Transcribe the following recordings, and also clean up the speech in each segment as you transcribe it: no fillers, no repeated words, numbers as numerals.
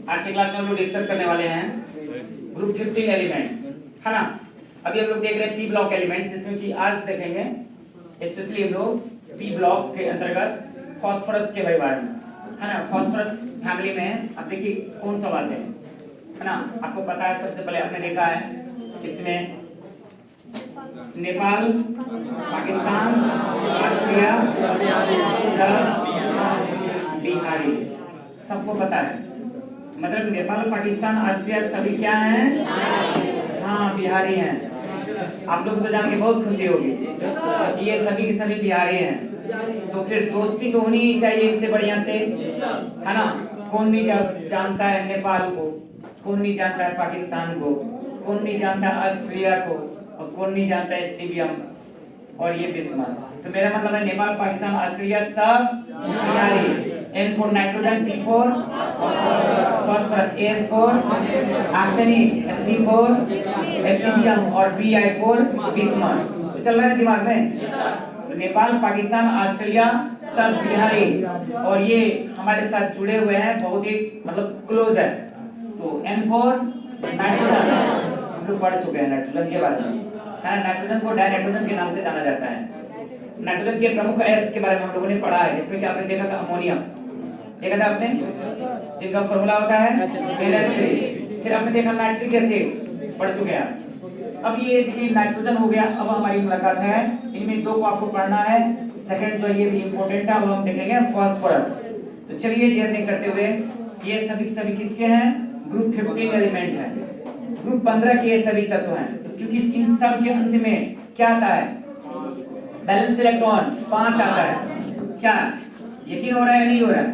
आज के क्लास में हम लोग डिस्कस करने वाले हैं ग्रुप 15 एलिमेंट्स, है ना। अभी हम लोग देख रहे हैं पी ब्लॉक एलिमेंट्स, जिसमें कि आज देखेंगे स्पेशली हम लोग पी ब्लॉक के अंतर्गत फास्फोरस के बारे में, है ना। फास्फोरस फैमिली में अब देखिए कौन सा बात है ना। आपको पता है, सबसे पहले आपने देखा है इसमें नेपाल, पाकिस्तान, ऑस्ट्रिया, बिहारी, सबको पता है। मतलब नेपाल, पाकिस्तान, ऑस्ट्रिया सभी क्या हैं? हाँ, बिहारी हैं। आप लोग तो जान के बहुत खुशी होगी कि ये सभी के सभी बिहारी हैं। तो फिर दोस्ती तो होनी ही चाहिए इससे बढ़िया से, है ना। कौन नहीं जानता है नेपाल को, कौन नहीं जानता है पाकिस्तान को, कौन नहीं जानता है ऑस्ट्रिया को, और कौन नहीं जानता है स्टेडियम और ये बिस्मथ। तो मेरा मतलब है नेपाल, पाकिस्तान, ऑस्ट्रेलिया सब Bihari. N for nitrogen, P for phosphorus, S for arsenic, Sp for strontium और Bi for bismuth। तो चल रहा है दिमाग में। तो नेपाल, पाकिस्तान, ऑस्ट्रेलिया सब बिहारी और ये हमारे साथ जुड़े हुए हैं, बहुत ही मतलब क्लोज है। तो N for नाइट्रोजन, हम लोग पढ़ चुके हैं नाइट्रोजन के बारे में, है। नाइट्रोजन को डाइनाइट्रोजन के नाम से जाना जाता है। नाइट्रोजन के प्रमुख एस के बारे में हम लोगों ने पढ़ा है, जिसमें कि आपने देखा था अमोनिया, देखा था आपने, जिनका फॉर्मूला होता है NH3। फिर आपने देखा नाइट्रिक एसिड, पढ़ चुके हैं। अब ये देखिए नाइट्रोजन हो गया। अब हमारी मुलाकात है, इनमें दो को आपको पढ़ना है। सेकंड जो ये भी इंपॉर्टेंट है, अब हम देखेंगे फास्फोरस। तो चलिए देर नहीं करते हुए, ये सभी किसके हैं? ग्रुप 15 एलिमेंट है। ग्रुप 15 के ये सभी तत्व हैं, क्योंकि इन सब के अंत में क्या आता है? बैलेंस इलेक्ट्रॉन 5 आता है। क्या यकीन हो रहा है? नहीं हो रहा है?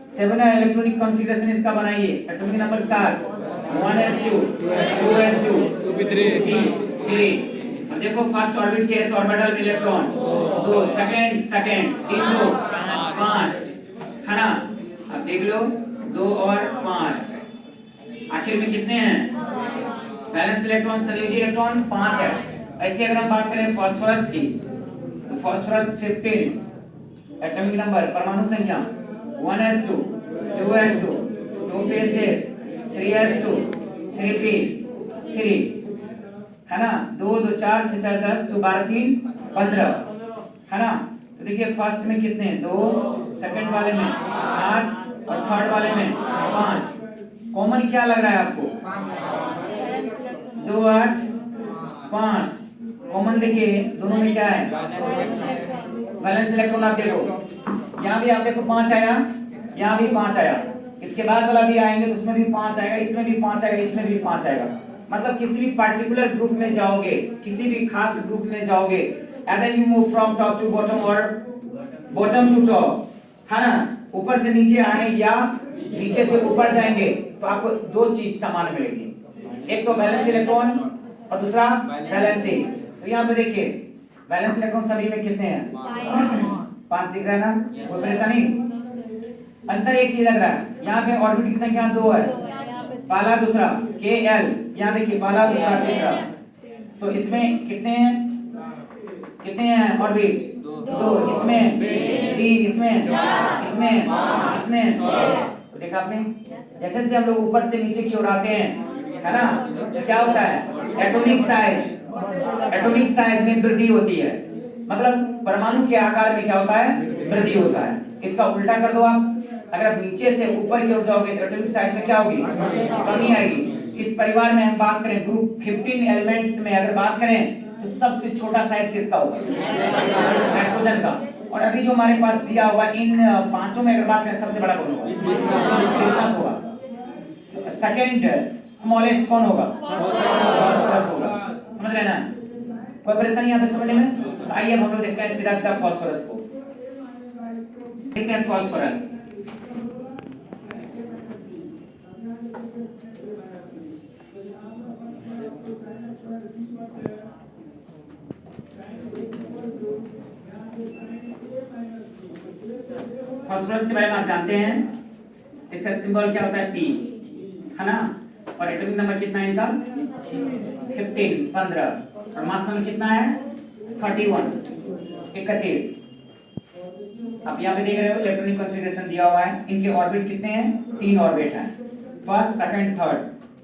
7 इलेक्ट्रॉनिक कॉन्फ़िगरेशन इसका बनाइए। Atomic number 7, 1s2 2s2 3। अब देखो फर्स्ट ऑर्बिट के s ऑर्बिटल में इलेक्ट्रॉन 2, सेकंड 3 2 5, है ना। अब देख लो 2 और 5, आखिर में कितने हैं? बैलेंस इलेक्ट्रॉन, संयोजी इलेक्ट्रॉन 5 है। ऐसे अगर हम बात करें फास्फोरस की, तो फास्फोरस 15 एटॉमिक नंबर, परमाणु संख्या 1s2 2s2 2p6 3s2 3p3, है ना। 2 2 4 6 4 10 2 12 3 15, है ना। तो देखिए फर्स्ट में कितने हैं? 2, सेकंड वाले में 8 और थर्ड वाले में 5। कॉमन क्या लग रहा है आपको? 2 8 5 कॉमन। देखिए दोनों में क्या है? Balance electron. आप देखो यहाँ भी, आप देखो 5 आया, यहाँ भी 5 आया, इसके बाद वाला भी आएंगे तो उसमें भी 5 आएगा, इसमें भी 5 आएगा, इसमें भी 5 आएगा। मतलब किसी भी पार्टिकुलर ग्रुप में जाओगे, किसी भी खास ग्रुप में जाओगे, either you move from top to bottom or bottom to top, है ना। ऊपर से नीचे आए या नीचे से ऊपर जाएंगे, तो आपको दो चीज समान मिलेगी, एक तो बैलेंस इलेक्ट्रॉन और दूसरा बैलेंसिंग। तो यहाँ पे देखिए बैलेंस इलेक्ट्रॉन सभी में कितने हैं? 5 दिख रहा है ना, कोई परेशानी? अंतर एक चीज लग रहा है, यहाँ पे ऑर्बिट की संख्या 2 है, पहला दूसरा KL, यहाँ देखिए पहला दूसरा तीसरा। तो इसमें कितने हैं ऑर्बिट? 2, इसमें 3, इसमें। तो देखा आपने, जैसे जैसे हम लोग ऊपर से नीचे की ओर आते हैं, है ना, क्या होता है? एटॉमिक साइज में वृद्धि होती है। मतलब परमाणु के आकार में क्या होता है? वृद्धि होता है। इसका उल्टा कर दो आप, अगर आप नीचे से ऊपर की ओर जाओगे तो एटॉमिक साइज में क्या होगी? कमी आएगी। इस परिवार में हम बात करें ग्रुप 15 एलिमेंट्स में, अगर बात करें तो सबसे छोटा साइज किसका होगा? नाइट्रोजन का। और अभी जो हमारे पास दिया हुआ इन पांचों में अगर बात करें, सबसे बड़ा कौन होगा? सेकंड स्मॉलेस्ट कौन होगा? फास्फोरस होगा। समझ रहे हैं ना? कोई परेशानी यहाँ तक समझने में? तो आइए हम लोग देखते हैं सीधा फास्फोरस को। देखते हैं फास्फोरस। फास्फोरस के बारे में आप जानते हैं, इसका सिंबल क्या होता है? P, है ना। और एटॉमिक नंबर कितना है इनका? 15 और मास नंबर कितना है? 31। अब यहाँ पे देख रहे हो इलेक्ट्रॉनिक कॉन्फ़िगरेशन दिया हुआ है। इनके ऑर्बिट कितने हैं? 3 ऑर्बिट हैं, फर्स्ट सेकंड थर्ड।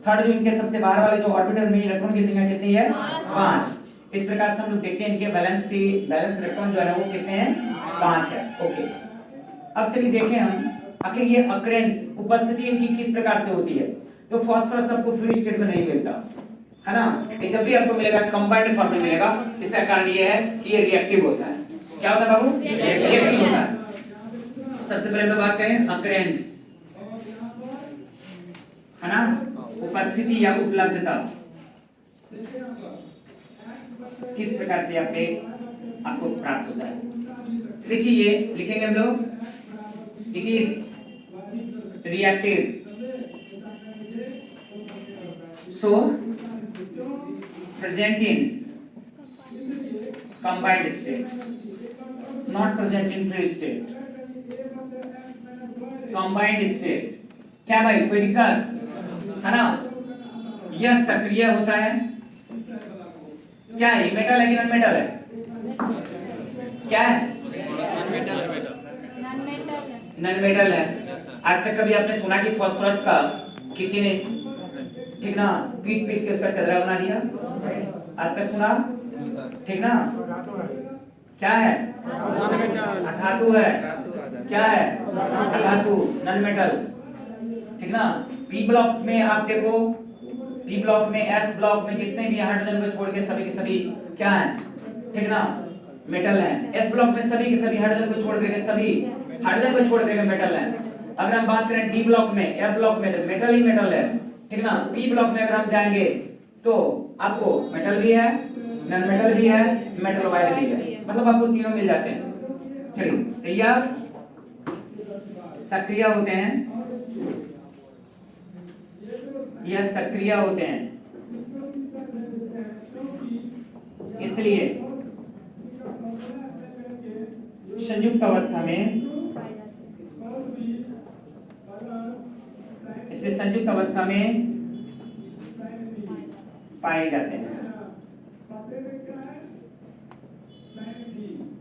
थर्ड जो इनके सबसे बाहर वाले जो ऑर्बिट है उनमें इलेक्ट्रॉन की संख्या कितनी है? 5। इस प्रकार से हम लोग देखते हैं इनके बैलेंस इलेक्ट्रॉन जो है वो कितने हैं? 5 है। ओके, अब चलिए देखें हम आखिर ये अक्रेंस उपस्थिति इनकी किस प्रकार से होती है। तो फास्फोरस आपको फ्री स्टेट में नहीं मिलता है ना, ये जब भी आपको मिलेगा कंबाइंड फॉर्म में मिलेगा। इसका कारण ये है कि ये रिएक्टिव होता है। क्या होता है बाबू? रिएक्टिव होता है। सबसे पहले हम बात करें अक्रेंस, है ना, उपस्थिति या उपलब्धता किस प्रकार से आपको प्राप्त होता है। देखिए ये लिखेंगे हम लोग, it is reactive, so present in combined state, not present in free state, combined state। क्या भाई कोई दिक्कत है ना? यह सक्रिय होता है। क्या है, मेटल है कि नॉन मेटल है? क्या है? नॉन मेटल है। आज तक कभी आपने सुना कि फास्फोरस का किसी ने ठीक ना पीट पीट के उसका चदरा बना दिया? आज तक सुना? ठीक ना? क्या है? धातु है। क्या है? धातु, नॉन मेटल। ठीक ना? पी ब्लॉक में आप देखो, पी ब्लॉक में, एस ब्लॉक में जितने भी हाइड्रोजन को छोड़ के सभी के सभी क्या है? ठीक ना? मेटल है। एस ब्लॉक में सभी के सभी हाइड्रोजन को छोड़ के सभी हाइड्रोजन को छोड़ के मेटल है। अगर हम बात करें डी ब्लॉक में, एफ ब्लॉक में तो मेटल ही मेटल है। ठीक ना? पी ब्लॉक में अगर हम जाएंगे तो आपको मेटल भी है, नॉन मेटल भी है, मेटल वाइड भी है, मतलब आपको तीनों मिल जाते हैं। चलिए तैयार। सक्रिय होते हैं, यह सक्रिय होते हैं, इसलिए संयुक्त अवस्था में, इसलिए संयुक्त अवस्था में पाए जाते हैं।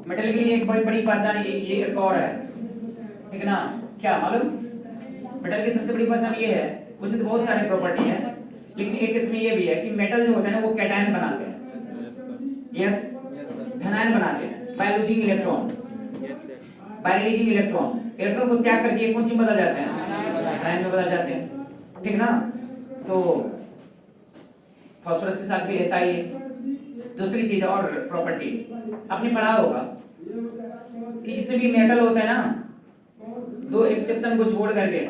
मेटल के लिए एक बहुत बड़ी पहचान ये एक और है, ठीक ना? क्या मालूम? मेटल की सबसे बड़ी पहचान ये है, उससे तो बहुत सारे प्रॉपर्टी है, लेकिन एक इसमें ये भी है कि मेटल जो होता है ना वो कैटायन बनाते हैं। यस, धनायन बनाते हैं by losing electron, bye releasing electron. Electron को त्याग करके कौन सी बदल जाते हैं? धनायन में बदल जाते हैं। ठीक ना? तो फास्फोरस के साथ भी ऐसा ही है। दूसरी चीज और प्रॉपर्टी आपने पढ़ा होगा कि जितने भी मेटल होते हैं ना, दो एक्सेप्शन को छोड़ करके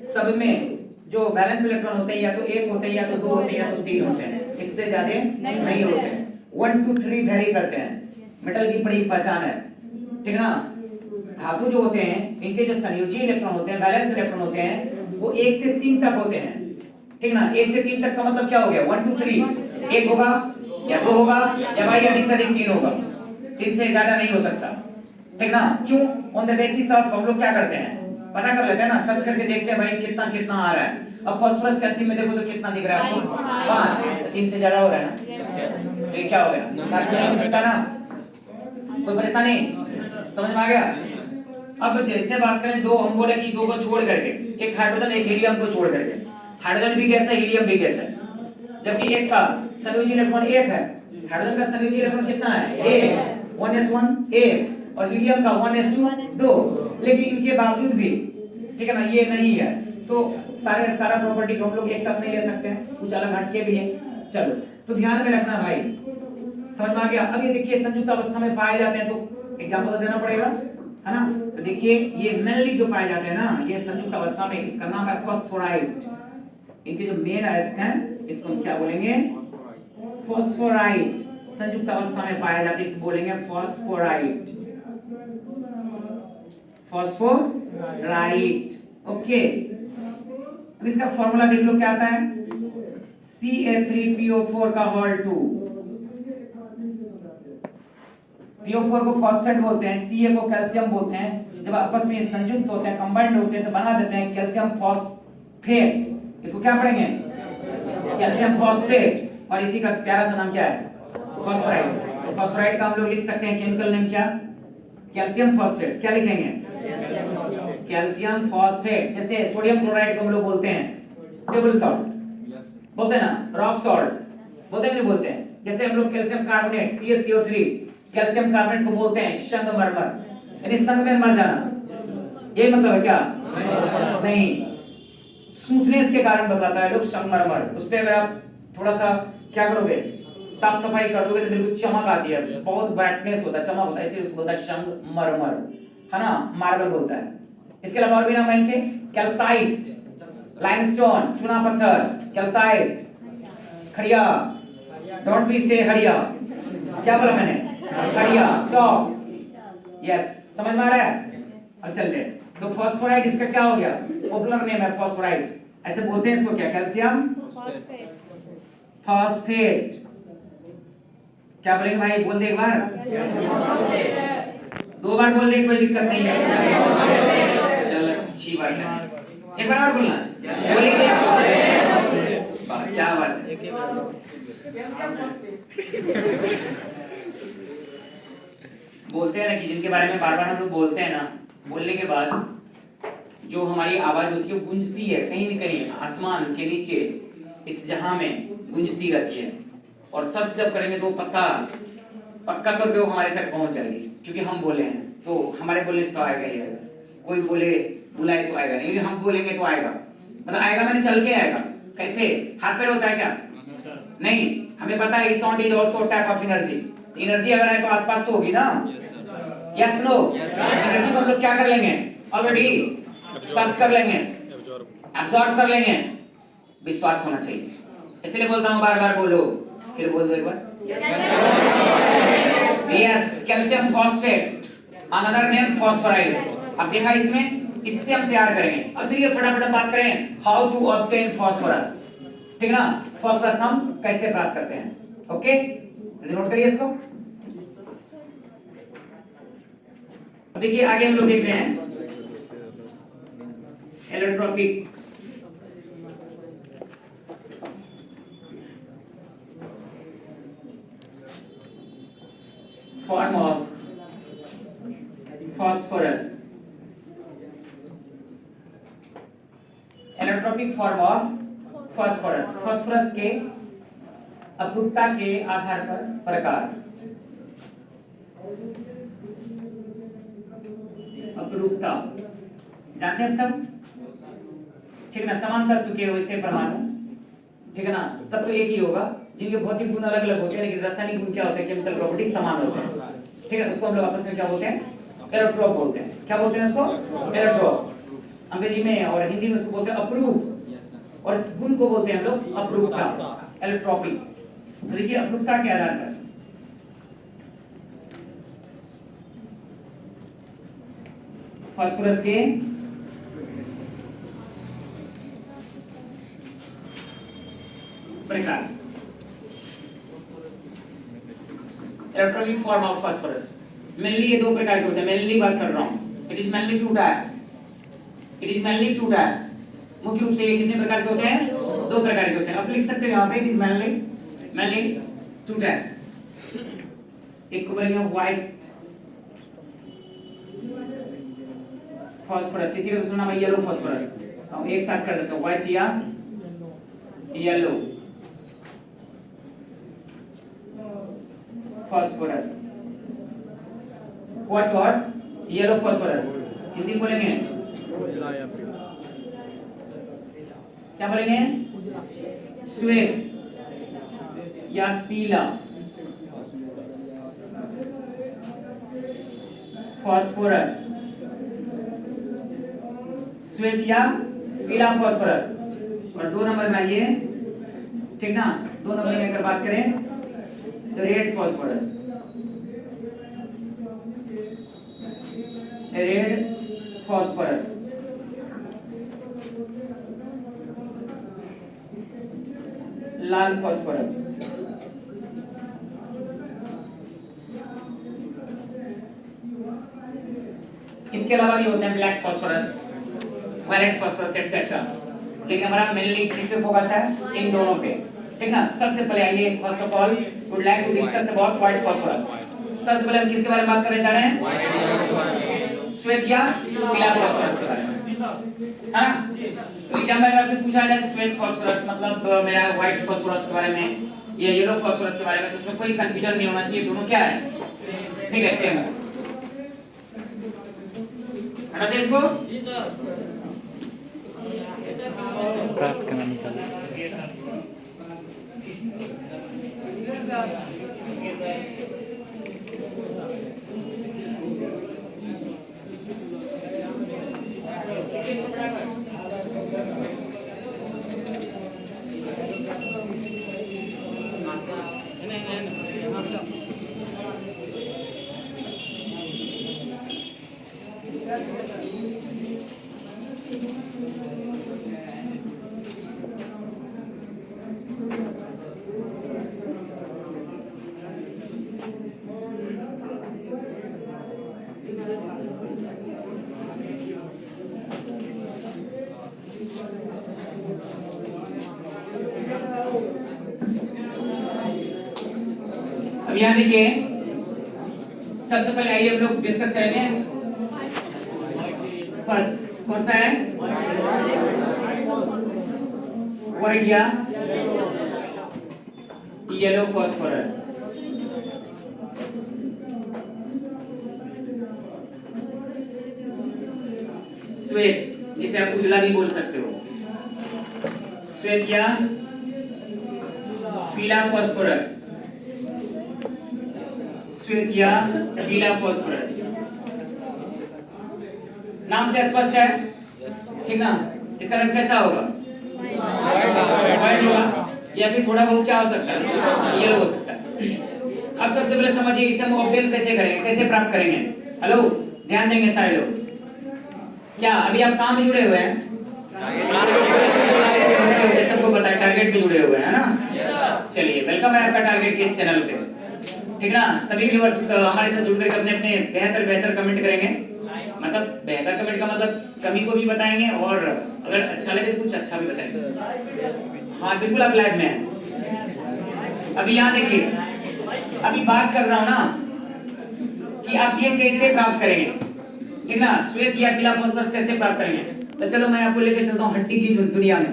सब में जो बैलेंस इलेक्ट्रॉन होते हैं या तो एक होते हैं, या तो दो होते हैं, या तो तीन होते हैं, इससे ज्यादा नहीं होते हैं। 1 2 3 वेरी करते हैं। मेटल की बड़ी पहचान है। ठीक ना? धातु जो होते हैं इनके जो संयोजी इलेक्ट्रॉन होते हैं, बैलेंस इलेक्ट्रॉन होते हैं, वो 1 से 3 तक होते हैं। ठीक ना? 1 से 3 तक का मतलब क्या हो गया? 1 2 3, एक होगा या दो होगा या भाई अधिक से अधिक 3 होगा, 3 से ज्यादा नहीं हो सकता। ठीक ना? क्यों? ऑन द बेसिस ऑफ हम लोग क्या करते हैं, पता कर लेते हैं ना, सर्च करके देखते हैं भाई कितना कितना आ रहा है। अब फास्फोरस के अंतिम में देखो तो कितना दिख रहा है आपको? 5, 3 से ज्यादा हो रहा है ना? तो ये क्या हो गया? नहीं हो सकता ना? कोई परेशानी समझ में आ गया? अब जैसे बात करें, दो हम बोले कि दो को छोड़ करके, एक हाइड्रोजन एक हीलियम को छोड़ करके, हाइड्रोजन भी गैस है, हीलियम भी गैस है, जबकि एक का संयोजी इलेक्ट्रॉन एक है। हाइड्रोजन का संयोजी इलेक्ट्रॉन कितना है? एक, 1s1 एक, और हीलियम का 1s2 2। लेकिन इनके बावजूद भी ठीक है ना, ये नहीं है, तो सारा प्रॉपर्टी को हम लोग एक साथ नहीं ले सकते हैं, कुछ अलग हटके भी है। चलो तो ध्यान में रखना भाई, समझ में आ गया? अब ये देखिए संयुक्त अवस्था में पाए जाते हैं, तो एग्जांपल तो देना पड़ेगा, है ना? तो देखिए ये मेनली जो पाए जाते हैं ना, ये संयुक्त अवस्था में, इसका नाम है फास्फोराइट। इनके जो मेन अयस्क हैं इसको हम क्या बोलेंगे? फास्फोराइट। संयुक्त अवस्था में पाए जाते हैं, इसको बोलेंगे फास्फोराइट। फास्फोराइट, ओके। अब इसका फॉर्मूला देख लो क्या आता है? Ca3PO4 का होल 2। PO4 को फॉस्फेट बोलते हैं, Ca को कैल्शियम बोलते हैं। जब आपस में संयुक्त होते हैं, कंबाइंड होते हैं, तो बना देते हैं कैल्शियम फॉस्फेट। इसको क्या पढ़ेंगे? Calcium phosphate. और इसी का प्यारा सा नाम क्या है? फास्फोराइट। तो फास्फोराइट का हम लोग लिख सकते हैं केमिकल नेम क्या? कैल्शियम फॉस्फेट, क्या लिखेंगे? Calcium phosphate. जैसे सोडियम क्लोराइड को हम लोग बोलते हैं टेबल सॉल्ट, बोलते हैं ना, रॉक सॉल्ट, बोलते हैं नहीं बोलते हैं? जैसे हम लोग calcium carbonate CaCO3, calcium carbonate को बोलते हैं संगमरमर, यानी संग में मर जाना, ये मतलब है क्या? नहीं, स्मूथनेस के कारण बताता है लोग संगमरमर। उस पे अगर आप थोड़ा सा क्या करोगे, साफ सफाई कर दोगे तो बिल्कुल चमक आती है, बहुत ब्राइटनेस होता है, चमक होता है, इसलिए उसको बोलता है संगमरमर, है ना, मार्बल बोलता है। इसके अलावा और भी नाम है इनके, कैल्साइट, लाइमस्टोन, चूना पत्थर, कैल्साइट, खड़िया, डोंट बी से हड़िया, क्या बोला मैंने? खड़िया, चौक, यस, समझ में आ रहा है? अब चलते हैं। तो फास्फोराइड इसका क्या हो गया? पॉपुलर नेम है फास्फोराइड, ऐसे बोलते हैं इसको क्या? Calcium phosphate. क्या बोलेंगे भाई? बोल दे एक बार, दो बार बोल दे, कोई दिक्कत नहीं है, चलो अच्छी बात है, एक बार और बोलना, क्या बात है। बोलते हैं ना कि जिनके बारे में बार बार हम लोग बोलते हैं ना, बोलने के बाद जो हमारी आवाज होती है वो गूंजती है, कहीं न कहीं आसमान के नीचे इस जहां में गूंजती रहती है, और सच जब करेंगे तो पक्का तो जो हमारे तक पहुंच जाएगी, क्योंकि हम बोले हैं तो हमारे बोलने से तो आएगा ही आएगा। कोई बोले बुलाए तो आएगा नहीं, लेकिन हम बोलेंगे तो आएगा, मतलब आएगा मैंने चल के आएगा। कैसे? हाथ पैर होता है क्या? नहीं, हमें पता है sound is also type of energy. Energy अगर है तो आसपास तो होगी ना, यस नो? एनर्जी को हम लोग क्या कर लेंगे? ऑलरेडी सर्च कर लेंगे, एब्जॉर्ब कर लेंगे, विश्वास होना चाहिए। इसलिए बोलता हूँ बार बार बोलो, फिर बोल दो एक बार, yes, calcium phosphate, another name phosphoride. अब देखा इसमें, इससे हम तैयार करेंगे। अब चलिए फटाफट बात करें हाउ टू ऑब्टेन फास्फोरस, ठीक है ना? फास्फोरस हम कैसे प्राप्त करते हैं, ओके, जल्दी नोट करिए इसको। अब देखिए आगे हम लोग देख रहे हैं allotropic form of phosphorus, allotropic form of phosphorus. Phosphorus के अपरूपता के आधार पर प्रकार। अपरूपता जानते हैं सब, ठीक ना? समान तत्व के वैसे परमाणु, ठीक है ना? तत्व एक ही होगा, जिनके भौतिक गुण अलग अलग होते हैं, लेकिन रासायनिक गुण क्या होते हैं? केमिकल प्रॉपर्टी समान होते हैं, ठीक है? उसको हम लोग आपस में क्या बोलते हैं? एलोट्रोप बोलते हैं। क्या बोलते हैं उसको? एलोट्रोप। अंग्रेजी में और हिंदी में उसको बोलते हैं अप्रूव, और इस गुण को बोलते हैं हम लोग अपरूपता, एलोट्रोपी। तो देखिए अपरूपता के आधार पर फास्फोरस के प्रकार। Electronic form of phosphorus mainly ये दो प्रकार के होते हैं, मेनली बात कर रहा हूं। It is mainly two types, it is mainly two types. मुख्य रूप से ये कितने प्रकार के होते हैं? दो प्रकार के होते हैं। आप लिख सकते हो यहां पे, it is mainly two types. एक को बोलेंगे व्हाइट फास्फोरस, इसी का दूसरा नाम है येलो फास्फोरस। हम एक साथ कर देते हैं, व्हाइट या येलो फास्फोरस, व्हाइट और येलो फास्फोरस, इसी बोलेंगे क्या बोलेंगे? श्वेत या पीला फास्फोरस, श्वेत या पीला फास्फोरस। और दो नंबर में आइए, ठीक ना? दो नंबर में अगर बात करें तो रेड फास्फोरस, रेड फास्फोरस, लाल फास्फोरस, इसके अलावा भी होते हैं black phosphorus, violet phosphorus etcetera, लेकिन हमारा मेनली किस पे फोकस है? इन दोनों पे, ठीक ना? सबसे पहले आइए, first of all would like to discuss about white phosphorus. सबसे पहले हम किसके बारे में बात करने जा रहे हैं? श्वेत या पीला फास्फोरस के बारे में, है ना? तो एग्जाम में अगर आपसे पूछा जाए श्वेत फास्फोरस मतलब मेरा व्हाइट फास्फोरस के बारे में या येलो फास्फोरस के बारे में, तो उसमें कोई कंफ्यूजन नहीं होना चाहिए, दोनों क्या है, ठीक है, सेम है। हटाते इसको, प्राप्त करना निकाल। अब यहाँ देखिए, सबसे पहले आइए हम लोग डिस्कस करेंगे। फर्स्ट कौन सा है, व्हाइट या येलो फास्फोरस। श्वेत, जिसे आप उजला भी बोल सकते हो, श्वेत या पीला फास्फोरस, श्वेत या पीला फास्फोरस। नाम से स्पष्ट है, ठीक ना? इसका रंग कैसा होगा, व्हाइट होगा, या फिर थोड़ा बहुत क्या हो सकता है, येलो हो सकता है। अब सबसे पहले समझिए इसे हम ऑब्टेन कैसे करेंगे, कैसे प्राप्त करेंगे। हेलो, ध्यान देंगे सारे लोग। क्या अभी आप काम में जुड़े हुए हैं, सबको पता है टारगेट भी जुड़े हुए हैं, है ना? चलिए, वेलकम है आपका टारगेट के इस चैनल पे, ठीक ना? सभी व्यूअर्स हमारे साथ जुड़ कर अपने अपने बेहतर कमेंट करेंगे। मतलब बेहतर कमेंट का मतलब कमी को भी बताएंगे और अगर अच्छा लगे तो कुछ अच्छा भी बताएंगे। हाँ बिल्कुल, आप लाइव में हैं। अभी यहाँ देखिए, अभी बात कर रहा हूँ ना कि आप ये कैसे प्राप्त करेंगे, ठीक ना? श्वेत या पीला फास्फोरस कैसे प्राप्त करेंगे। तो चलो मैं आपको लेके चलता हूँ हड्डी की दुनिया में।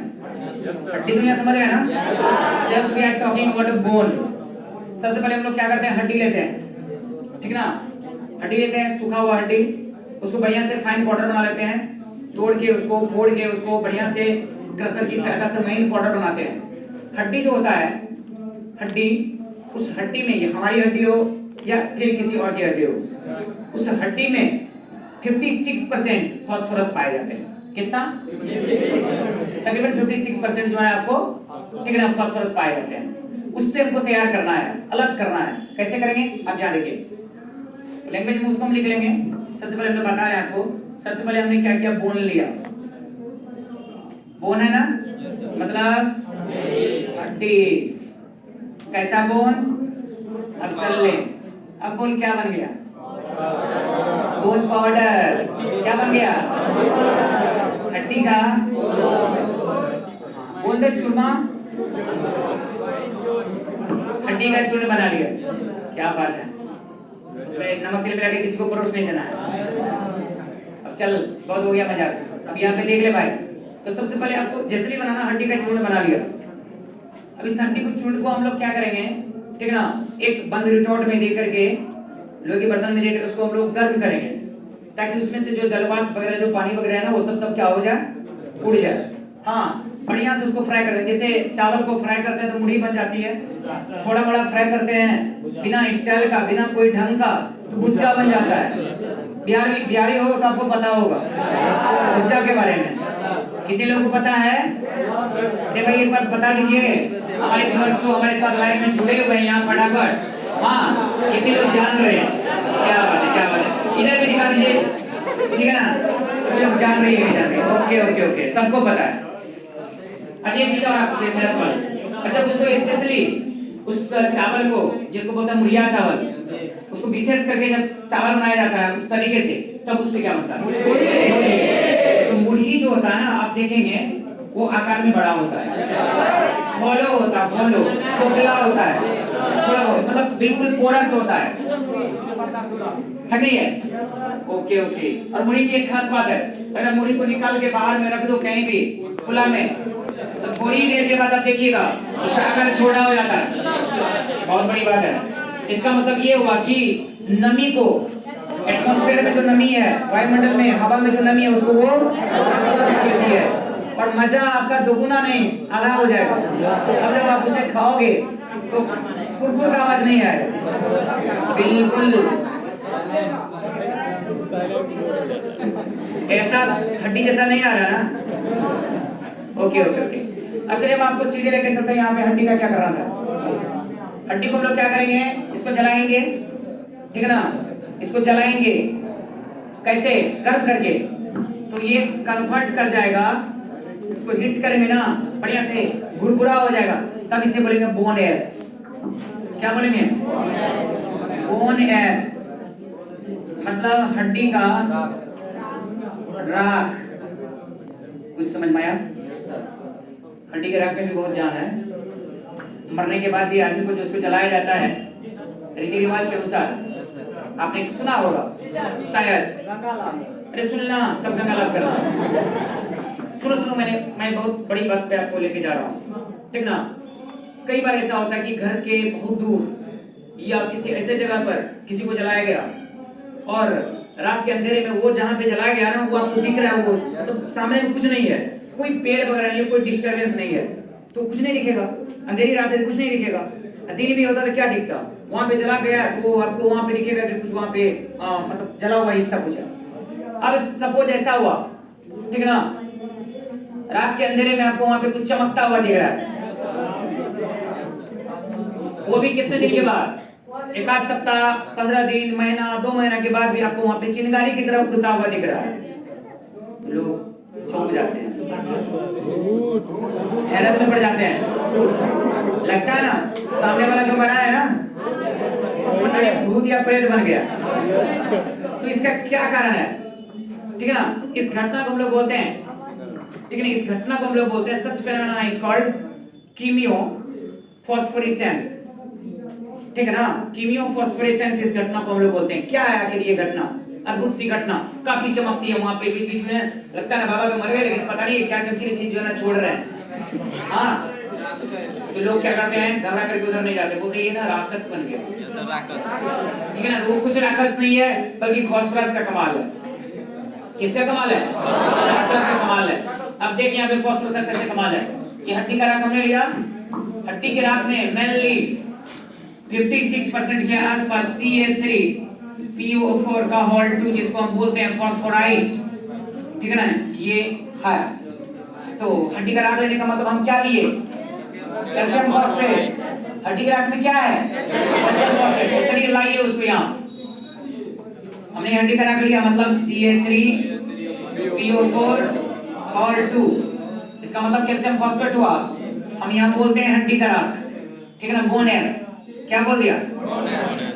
हड्डी दुनिया समझ रहे हैं ना? Just we are talking about bone. सबसे पहले हम लोग क्या करते हैं, हड्डी लेते हैं, ठीक ना? हड्डी लेते हैं, सूखा हुआ हड्डी, उसको बढ़िया से फाइन पाउडर बना लेते हैं, तोड़ के उसको फोड़ के उसको बढ़िया से क्रशर की सहायता से महीन पाउडर बनाते हैं। हड्डी जो होता है, हड्डी, उस हड्डी में, ये हमारी हड्डी हो या फिर किसी और की हड्डी हो, उस हड्डी में 56% फास्फोरस पाए जाते हैं। कितना? तकरीबन 56% जो है आपको, ठीक है ना, फास्फोरस पाए जाते हैं। उससे हमको तैयार करना है, अलग करना है। कैसे करेंगे, अब यहाँ देखिए, लैंग्वेज में उसको हम लिख लेंगे। सबसे पहले हम लोग बता रहे हैं आपको, सबसे पहले हमने क्या किया, बोन लिया। बोन है ना, मतलब हड्डी। कैसा बोन, अब चल ले। अब बोन क्या बन गया, बोन पाउडर। क्या बन गया, हड्डी का बोल दे चूरमा, हड्डी का चूर्ण बना लिया। क्या बात है, उसमें नमक तेल मिला के किसी को परोस नहीं देना है। अब चल, बहुत हो गया मजाक। अब यहाँ पे देख ले भाई, तो सबसे पहले आपको जैसे भी बनाना, हड्डी का चूर्ण बना लिया। अब इस हड्डी को, चूर्ण को हम लोग क्या करेंगे, ठीक है ना, एक बंद रिटॉर्ट में दे करके, लोहे के बर्तन में देकर उसको हम लोग गर्म करेंगे, ताकि उसमें से जो जलवाष्प वगैरह, जो पानी वगैरह है ना, वो सब क्या हो जाए, उड़ जाए। हाँ, बढ़िया से उसको फ्राई कर देंगे। जैसे चावल को फ्राई करते हैं तो मुड़ी बन जाती है, थोड़ा बड़ा फ्राई करते हैं बिना स्टाइल का, बिना कोई ढंग का, तो गुज्जा बन जाता है। बिहारी हो तो आपको पता होगा गुज्जा के बारे में। कितने लोगों को पता है? अरे भाई एक बार बता दीजिए, हमारे व्यूअर्स तो हमारे साथ लाइव में जुड़े हुए हैं यहाँ फटाफट। हाँ, कितने लोग जान रहे हैं? क्या बात है, क्या बात है। इधर भी दिखा दीजिए, ठीक है ना, सभी लोग जान रही है। ओके ओके ओके, सबको पता है। अच्छा एक चीज और आपसे मेरा सवाल, अच्छा उसको स्पेशली उस चावल को, जिसको बोलते हैं मुड़िया चावल, उसको विशेष करके जब चावल बनाया जाता है उस तरीके से, तब उससे क्या बनता है? तो मुड़ी जो होता है ना, आप देखेंगे वो आकार में बड़ा होता है, होलो होता है, होलो खोखला होता है, थोड़ा मतलब बिल्कुल पोरस होता है। है नहीं है? Okay okay. और मुड़ी की एक खास बात है, अगर मुड़ी को निकाल के बाहर में रख दो कहीं भी खुला में, तो थोड़ी देर के बाद आप देखिएगा उसका आकार छोटा हो जाता है। बहुत बड़ी बात है। इसका मतलब ये हुआ कि नमी को, एटमॉस्फेयर में जो नमी है, वायुमंडल में हवा में जो नमी है उसको वो देती है, और मजा आपका दोगुना नहीं आधा हो जाएगा। अब जब आप उसे खाओगे तो कुरकुर का आवाज नहीं आएगा, बिल्कुल ऐसा हड्डी जैसा नहीं आ रहा ना। Okay okay okay. अब चलिए हम आपको सीधे लेके चलते हैं यहाँ पे हड्डी का क्या करना था। हड्डी को हम लोग क्या करेंगे, इसको जलाएंगे, ठीक है ना, इसको जलाएंगे कैसे, गर्म करके, तो ये कन्वर्ट कर जाएगा, इसको हीट करेंगे ना बढ़िया से, भुरभुरा हो जाएगा, तब इसे बोलेंगे बोन एस। क्या बोलेंगे? बोन एस मतलब हड्डी का राख। कुछ समझ में आया? हड्डी के राख में भी बहुत जान है। मरने के बाद भी आदमी को जो उसको जलाया जाता है रीति रिवाज के अनुसार, आपने सुना होगा शायद, अरे सुनना सब गंगा लाभ करना। सुनो मैं बहुत बड़ी बात पे आपको लेके जा रहा हूँ, ठीक ना। कई बार ऐसा होता है कि घर के बहुत दूर या किसी ऐसे जगह पर किसी को जलाया गया, और रात के अंधेरे में वो जहाँ पे जलाया गया ना वो आपको दिख रहा है, वो मतलब सामने में कुछ नहीं है, कोई पेड़ वगैरह नहीं है, कोई डिस्टर्बेंस नहीं है, तो कुछ नहीं दिखेगा। अंधेरी रात है कुछ नहीं दिखेगा। दिन भी होता तो क्या दिखता, वहां पे जला गया तो आपको वहां पे दिखेगा कि कुछ वहां पे मतलब जला हुआ हिस्सा कुछ है। अब सपोज ऐसा हुआ, ठीक ना, रात के अंधेरे में आपको वहां पे कुछ चमकता हुआ दिख रहा है, वो भी कितने दिन के बाद, एक आध सप्ताह, 15 दिन, महीना, 2 महीना के बाद भी आपको वहां पे चिंगारी की तरफ उड़ता हुआ दिख रहा है, लोग चौंक जाते हैं, हैरत में पड़ जाते हैं। लगता है ना सामने वाला जो बना है ना भूत या प्रेत बन गया। तो इसका क्या कारण है, ठीक है ना। इस घटना को हम लोग बोलते हैं, ठीक है ना, इस घटना को हम लोग बोलते हैं, सच फेनोमेना इज कॉल्ड कीमियोफॉस्फोरेसेंस, ठीक है ना। कीमियोफॉस्फोरेसेंस इस घटना को हम लोग बोलते हैं। क्या है आखिर ये घटना, अद्भुत सी घटना, काफी चमकती है वहां पे, बीच बीच में लगता है ना बाबा तो मर गए, लेकिन पता नहीं क्या चमकीली चीज जो है ना छोड़ रहे हैं। हाँ, तो लोग क्या करते हैं, घबरा करके उधर नहीं जाते, बोलते ये ना राक्षस बन गया, ठीक है ना। वो कुछ राक्षस नहीं है बल्कि फास्फोरस का कमाल है। किसका कमाल है? फास्फोरस का कमाल है। अब देखिए यहाँ पे फास्फोरस का कैसे कमाल है। ये हड्डी का राख हमने लिया, हड्डी के राख में मेनली 56% के आसपास CA3PO4 का हॉल 2 जिसको हम बोलते हैं फास्फोराइट, ठीक है ना, ये है। तो हड्डी का राख लेने का मतलब हम क्या लिए, कैल्शियम फॉस्फेट। हड्डी के राख में क्या है, कैल्शियम फॉस्फेट। चलिए लाइए उसको यहाँ, हमने हड्डी का राख लिया मतलब CA3PO4 हॉल 2, इसका मतलब कैल्शियम फॉस्फेट हुआ। हम यहाँ बोलते हैं हड्डी का राख, ठीक है ना, बोनेस। क्या बोल दिया,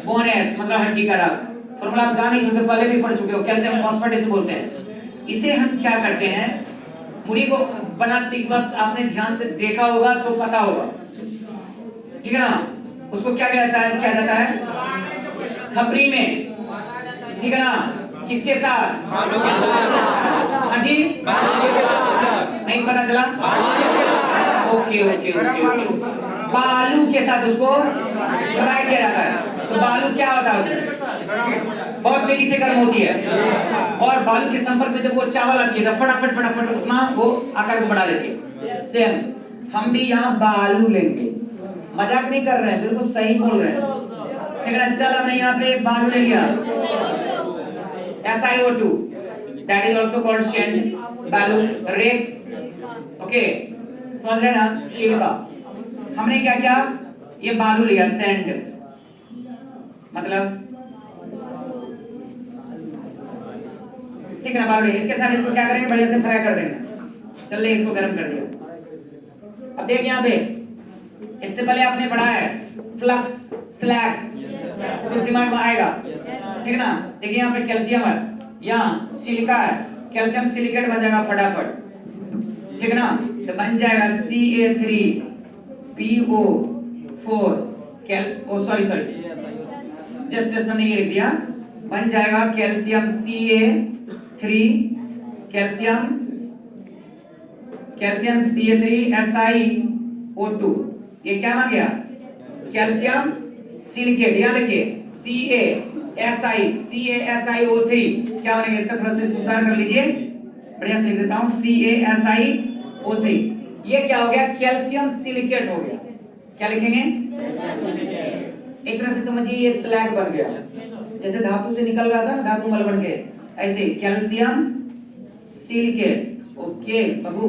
बोनेस मतलब हड्डी का राख। फॉर्मूला आप जान ही चुके, पहले भी पढ़ चुके हो, कैल्शियम फॉस्फेट इसे बोलते हैं। इसे हम क्या करते हैं, मुड़ी को बनाते वक्त आपने ध्यान से देखा होगा तो पता होगा, ठीक है ना। उसको क्या कहता है, क्या जाता है खपरी में, ठीक है ना, किसके साथ, हाँ जी, नहीं पता चला, ओके ओके ओके, बालू के साथ उसको फ्राई किया जाता है। तो बालू क्या होता है, उसमें बहुत तेजी से गर्म होती है, और बालू के संपर्क में जब वो चावल आती है तो फटाफट फटाफट अपना वो आकार को बढ़ा लेती है। सेम हम भी यहाँ बालू लेंगे, मजाक नहीं कर रहे हैं, बिल्कुल सही बोल रहे हैं, ठीक है ना। चल हमने यहाँ पे बालू ले लिया, SiO2 that is also called sand, बालू, रेत, ओके, समझ रहे ना, शिल्का। हमने क्या किया, ये बालू लिया, सैंड मतलब, ठीक है ना, बालू लिया, इसके साथ इसको क्या करेंगे, बढ़िया से फ्राई कर देंगे। चलिए इसको गर्म कर दिया। अब देखिए यहाँ पे, इससे पहले आपने पढ़ा है फ्लक्स, स्लैग, कुछ दिमाग में आएगा, ठीक है ना। देखिए यहाँ पे कैल्शियम है, यहाँ सिलिका है, कैल्शियम सिलिकेट बन जाएगा फटाफट, ठीक है ना। तो बन जाएगा CA3PO4 सॉरी जस्ट हमने ये लिख दिया बन जाएगा कैल्शियम Ca3, कैल्शियम Ca3SiO2। ये क्या बन गया? Calcium silicate. यहाँ देखिए CaSiO3 क्या बनेगा इसका? थोड़ा सा सुधार कर लीजिए, बढ़िया से लिख देता हूँ CaSiO3। ये क्या हो गया? कैल्शियम सिलिकेट हो गया। क्या लिखेंगे? एक तरह से समझिए ये स्लैग बन गया, जैसे धातु से निकल रहा था ना, धातु मल बन के, ऐसे कैल्शियम सिलिकेट। ओके बाबू,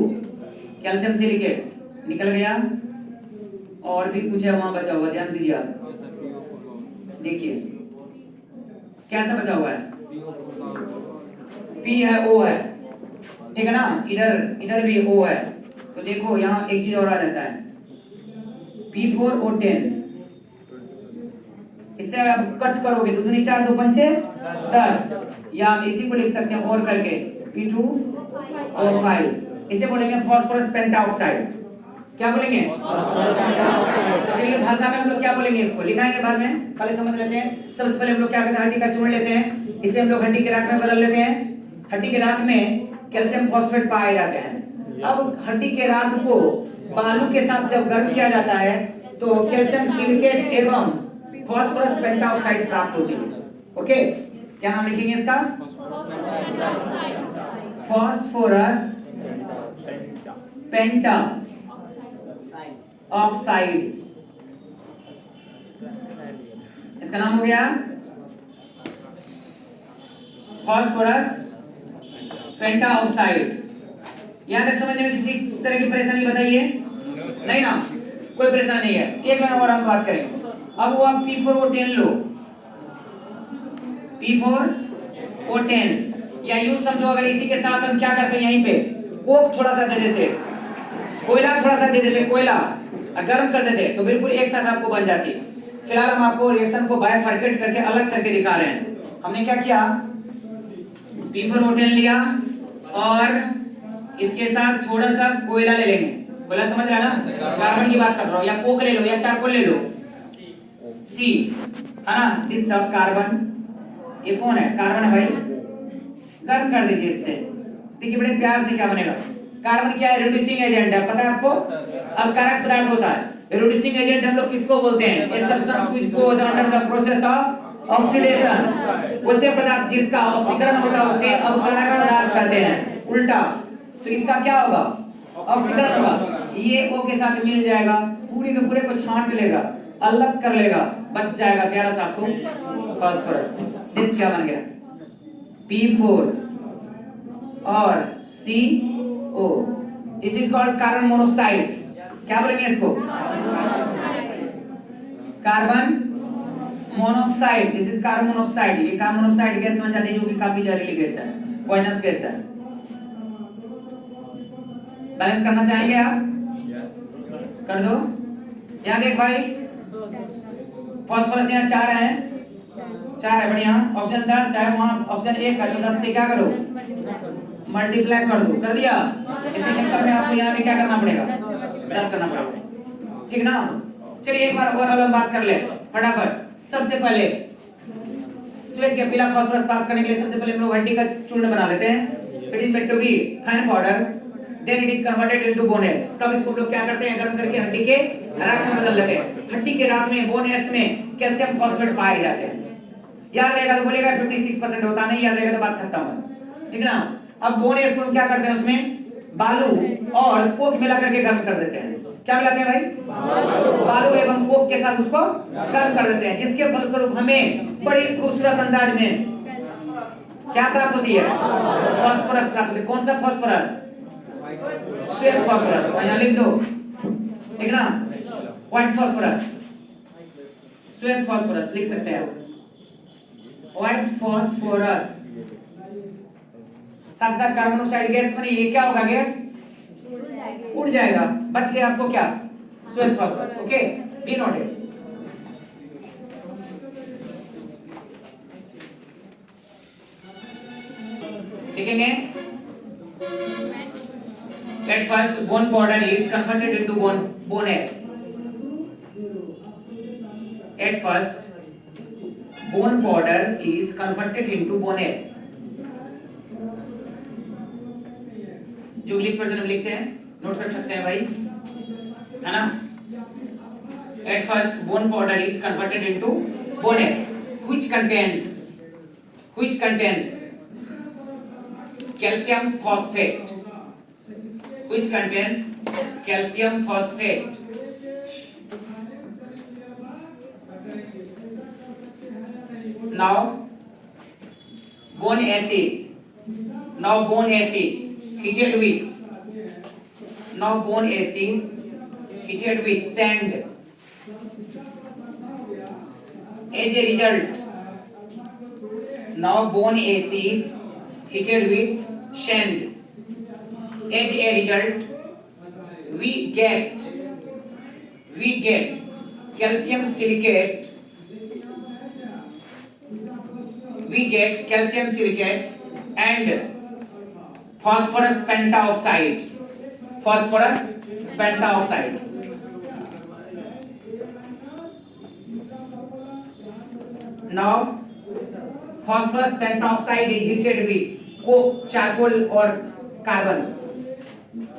कैल्शियम सिलिकेट निकल गया। और भी कुछ है वहां बचा हुआ, ध्यान दीजिए आप। देखिए कैसा बचा हुआ है? P है, O है, ठीक है ना? इधर भी O है। तो देखो यहाँ एक चीज और आ जाता है, P4O10। इससे आप कट करोगे तो 2 4 2 पंचे 10, या हम इसी को लिख सकते हैं और करके P2O5। इसे बोलेंगे फास्फोरस पेंटाऑक्साइड। क्या बोलेंगे? चलिए भाषा में हम लोग क्या बोलेंगे इसको? लिखाएंगे बाद में, पहले समझ लेते हैं। सबसे पहले हम लोग क्या करते हैं, हड्डी का चूर्ण लेते हैं, इसे हम लोग हड्डी के राख में बदल लेते हैं। हड्डी के राख में कैल्शियम फॉस्फेट पाए जाते हैं। अब हड्डी के राख को बालू के साथ जब गर्म किया जाता है तो कैल्शियम सिलिकेट एवं फास्फोरस पेंटाऑक्साइड प्राप्त होती है। ओके, क्या नाम लिखेंगे इसका? फास्फोरस पेंटा ऑक्साइड, इसका नाम हो गया फास्फोरस पेंटा ऑक्साइड। यहां तक समझने में किसी तरह की परेशानी बताइए? नहीं ना, कोई परेशानी नहीं है। एक लाइन और हम बात करेंगे। अब वो आप P4O10 लो, P4O10, या यूं समझो अगर इसी के साथ हम क्या करते हैं, यहीं पे कोक थोड़ा सा दे देते, कोयला थोड़ा सा दे देते, कोयला गर्म कर देते तो बिल्कुल एक साथ आपको बन जाती। फिलहाल हम आपको रिएक्शन को बायफरकेट करके अलग करके दिखा रहे हैं। हमने क्या किया, P4O10 लिया और इसके साथ थोड़ा सा कोयला ले लेंगे। कोयला समझ रहा है ना, कार्बन की बात कर रहा हूं, या कोक ले लो या चारकोल ले लो, C है ना, दिस सब कार्बन। ये कौन है? कार्बन है भाई। गर्म कर दीजिए इससे। देखिए बड़े प्यार से क्या बनेगा। कार्बन क्या है? रिड्यूसिंग एजेंट है, पता है आपको? अब कारक पदार्थ होता है। रिड्यूसिंग एजेंट हम लोग किसको बोलते हैं? A substance which goes under the process of oxidation. वैसे पदार्थ जिसका ऑक्सीकरण होता है उसे अब कारक पदार्थ कहते हैं। उल्टा तो इसका क्या होगा? ऑक्सीकरण होगा। ये O के साथ मिल जाएगा, पूरी के पूरे को छांट लेगा, अलग कर लेगा, बच जाएगा प्यारा सा आपको फास्फोरस। देख क्या बन गया? P4 और CO। This is called carbon monoxide. क्या बोलेंगे इसको? Carbon monoxide. This is carbon monoxide. ये कार्बन मोनोऑक्साइड गैस बन जाती है जो कि काफी जहरीली गैस है, पॉइजनस गैस है। बैलेंस करना चाहेंगे आप? कर दो। यहाँ देख भाई, फास्फोरस यहाँ 4 है, 4 है, बढ़िया। ऑप्शन 10 है, वहाँ ऑप्शन 1 का, तो 10 से क्या करो? मल्टीप्लाई कर दो। कर दिया? इसके चक्कर में आपको यहाँ भी क्या करना पड़ेगा? 10 करना पड़ेगा, ठीक ना? चलिए एक बार और अलग बात कर ले फटाफट। सबसे पहले श्वेत के पीला फास्फोरस प्राप्त करने के लिए सबसे पहले हम लोग हड्डी का चूर्ण बना लेते हैं। It is made to be fine powder, then it is converted into bones. तब इसको हम लोग क्या करते हैं? गर्म करके हड्डी के राख में बदल लेते हैं। हड्डी के राख में, बोनेस में कैल्शियम फॉस्फेट पाए जाते हैं। याद रहेगा तो बोलेगा 56% होता, नहीं याद रहेगा तो बात खत्म है, ठीक ना? अब बोनेस को हम क्या करते हैं? उसमें बालू और कोक मिला करके गर्म कर देते हैं। क्या मिलाते हैं भाई? बालू एवं कोक के साथ उसको गर्म कर देते हैं, जिसके फलस्वरूप हमें बड़ी खूबसूरत अंदाज में क्या प्राप्त होती है? फास्फोरस प्राप्त होती है। कौन सा फास्फोरस? श्वेत फास्फोरस। यहाँ लिख दो, ठीक ना? व्हाइट फास्फोरस, श्वेत फास्फोरस लिख सकते हैं आप। व्हाइट फास्फोरस साथ साथ कार्बन मोनोऑक्साइड गैस बनी, ये क्या होगा? गैस उड़ जाएगा, बच गया आपको क्या? श्वेत फास्फोरस। Okay, be noted. देखेंगे at first bone powder is converted into bones. At first bone powder is converted into bone S. जो इंग्लिश वर्जन में लिखते हैं नोट कर सकते हैं भाई, है ना। At first bone powder is converted into bone S, which contains calcium phosphate, which contains calcium phosphate. Now bone S is heated with sand. As a result, now bone S is heated with sand. As a result, we get calcium silicate. And phosphorus pentaoxide. Now phosphorus pentoxide is heated with coke, charcoal और carbon,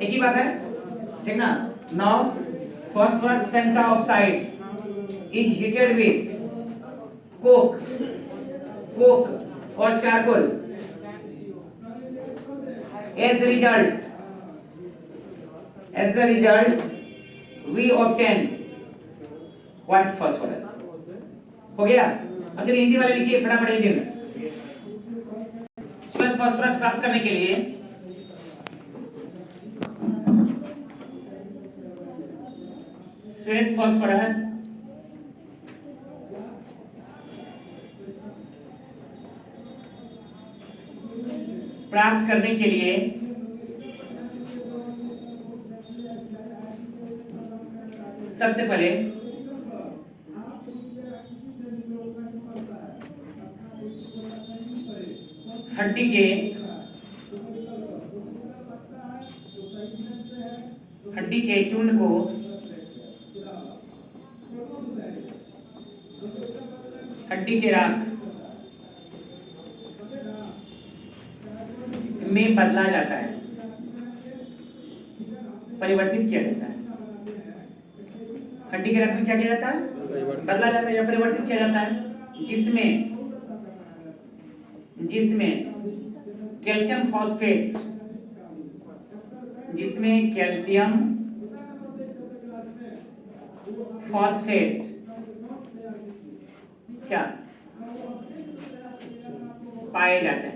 एक ही बात है, ठीक ना। Now phosphorus pentoxide is heated with coke और charcoal. As a result, we obtain white phosphorus. हो गया। अब चलिए हिंदी वाले लिखिए फटाफट हिंदी में। श्वेत फास्फोरस प्राप्त करने के लिए श्वेत फास्फोरस प्राप्त करने के लिए सबसे पहले हड्डी के चूर्ण को हड्डी के राख में बदला जाता है, परिवर्तित किया जाता है। हड्डी के रक्त में क्या किया जाता है? बदला जाता है या परिवर्तित किया जाता है, जिसमें कैल्शियम फॉस्फेट क्या पाए जाते हैं।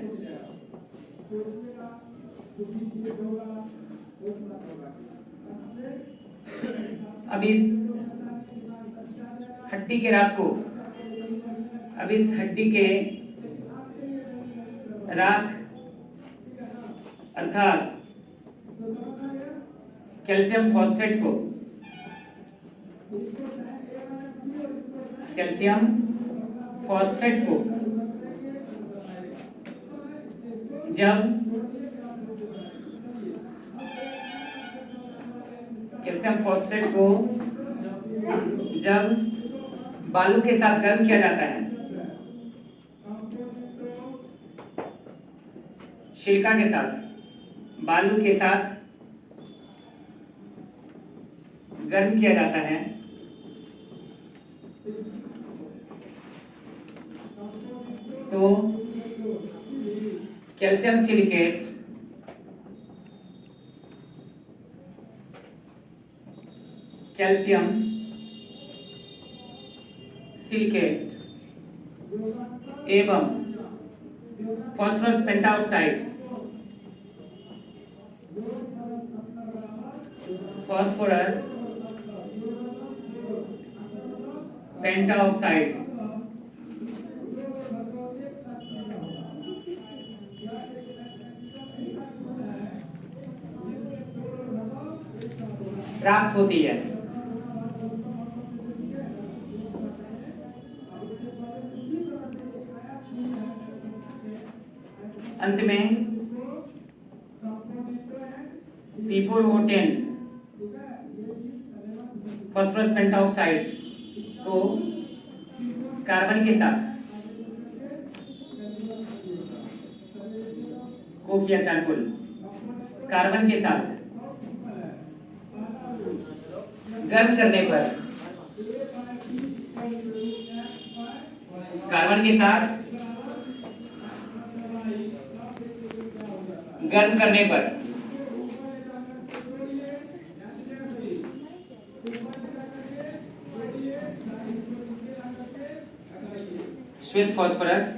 अब इस हड्डी के राख को राख अर्थात कैल्शियम फॉस्फेट को जब बालू के साथ गर्म किया जाता है, सिलिका के साथ बालू के साथ गर्म किया जाता है, तो कैल्शियम सिलिकेट एवं फास्फोरस पेंटाऑक्साइड प्राप्त होती है। अंत में P4O10 फास्फोरस पेंटाऑक्साइड को कार्बन के साथ को किया चारकोल कार्बन के साथ गर्म करने पर, कार्बन के साथ गर्म करने पर श्वेत फास्फोरस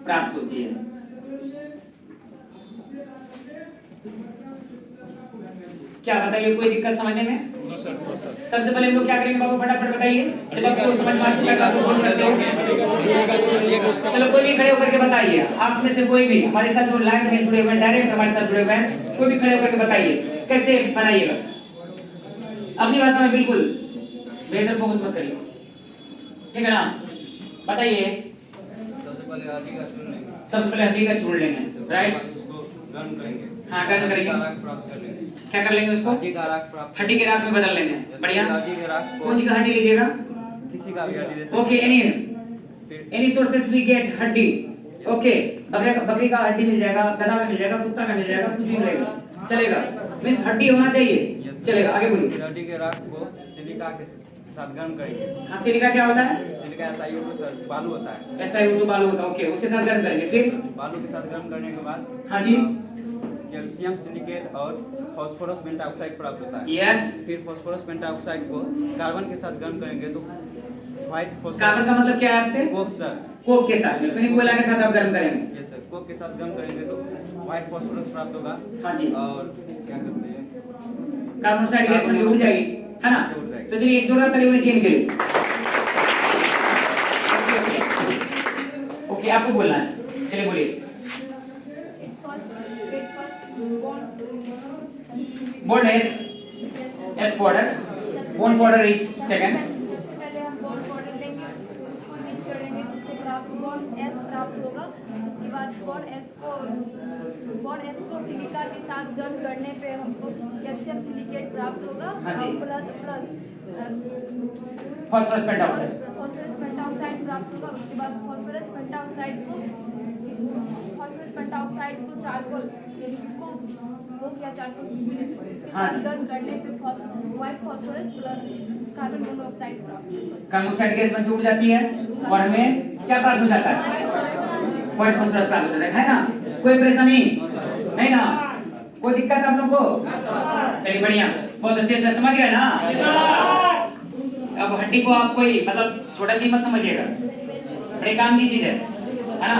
प्राप्त होती है। क्या बताइए, कोई दिक्कत समझने में? सबसे पहले हम लोग क्या करेंगे बाबू, फटाफट बताइए। जब आपको समझ में आ चुका है तो बोल सकते हो। चलो कोई भी खड़े होकर के बताइए, आप में से कोई भी हमारे साथ जो लाइव में जुड़े हुए हैं, डायरेक्ट हमारे साथ जुड़े हुए हैं, कोई भी खड़े होकर के बताइए कैसे बनाइएगा अपनी भाषा में, बिल्कुल बेहतर फोकस मत करिए, ठीक है ना? बताइए। सबसे पहले हड्डी का चूर्ण लेंगे, राइट? गर्म करेंगे। हाँ, गर्म करेंगे। प्राप्त कर लेंगे। क्या कर लेंगे उसको? हड्डी के राख में बदल लेंगे। बढ़िया। कौन सी का हड्डी लीजिएगा? किसी का भी हड्डी ले सकते हैं। Okay, any sources we get हड्डी। ओके, बकरी का हड्डी मिल जाएगा, गधा का मिल जाएगा, कुत्ता का मिल जाएगा, कुछ भी मिलेगा, चलेगा। मींस हड्डी होना चाहिए, चलेगा। आगे बोलिए। हड्डी के राख को सिलिका के साथ गर्म करेंगे। हाँ, सिलिका क्या होता है? सिलिका SiO2 बालू होता है। SiO2 बालू होता है। ओके, उसके साथ गर्म करेंगे। फिर बालू के साथ गर्म करने के बाद हाँ जी, कैल्शियम सिलिकेट और फास्फोरस पेंटाऑक्साइड प्राप्त होता है। यस। फिर फास्फोरस पेंटाऑक्साइड को कार्बन के साथ गर्म करेंगे तो व्हाइट फास्फोरस। कार्बन का मतलब क्या है आपसे? Coke sir. कोक के साथ, यानी कोयला के साथ आप गर्म करेंगे। यस सर, कोक के साथ गर्म करेंगे तो व्हाइट फास्फोरस प्राप्त होगा। हाँ जी। और क्या करते हैं, कार्बन मोनोऑक्साइड गैस बन के उड़ जाएगी, है ना? तो चलिए एक जोरदार ताली होनी चाहिए इनके लिए। ओके, आपको बोलना है, चलिए बोलिए। Bond S powder, bond powder is second. सबसे पहले हम बॉन्ड पाउडर लेंगे, उसको हीट करेंगे तो उससे प्राप्त बॉन्ड एस प्राप्त होगा। उसके बाद बॉन्ड एस को सिलिका के साथ गर्म करने पे हमको कैल्शियम सिलिकेट प्राप्त होगा। हाँ जी। प्लस फास्फोरस पेंटाऑक्साइड प्राप्त होगा। उसके बाद फास्फोरस पेंटाऑक्साइड को चारकोल वो क्या चारकोल उसके हाँ साथ जी। गर्म करने पे white phosphorus plus carbon monoxide प्राप्त होगा। कार्बन मोनोऑक्साइड गैस बन के उड़ जाती है और हमें क्या प्राप्त हो जाता है? व्हाइट फास्फोरस प्राप्त हो जाता है ना? कोई परेशानी नहीं ना? कोई दिक्कत आप लोग को? चलिए बढ़िया, बहुत अच्छे से समझ गए ना? अब हड्डी को आप कोई मतलब छोटा चीज मत समझिएगा, बड़े काम की चीज है ना?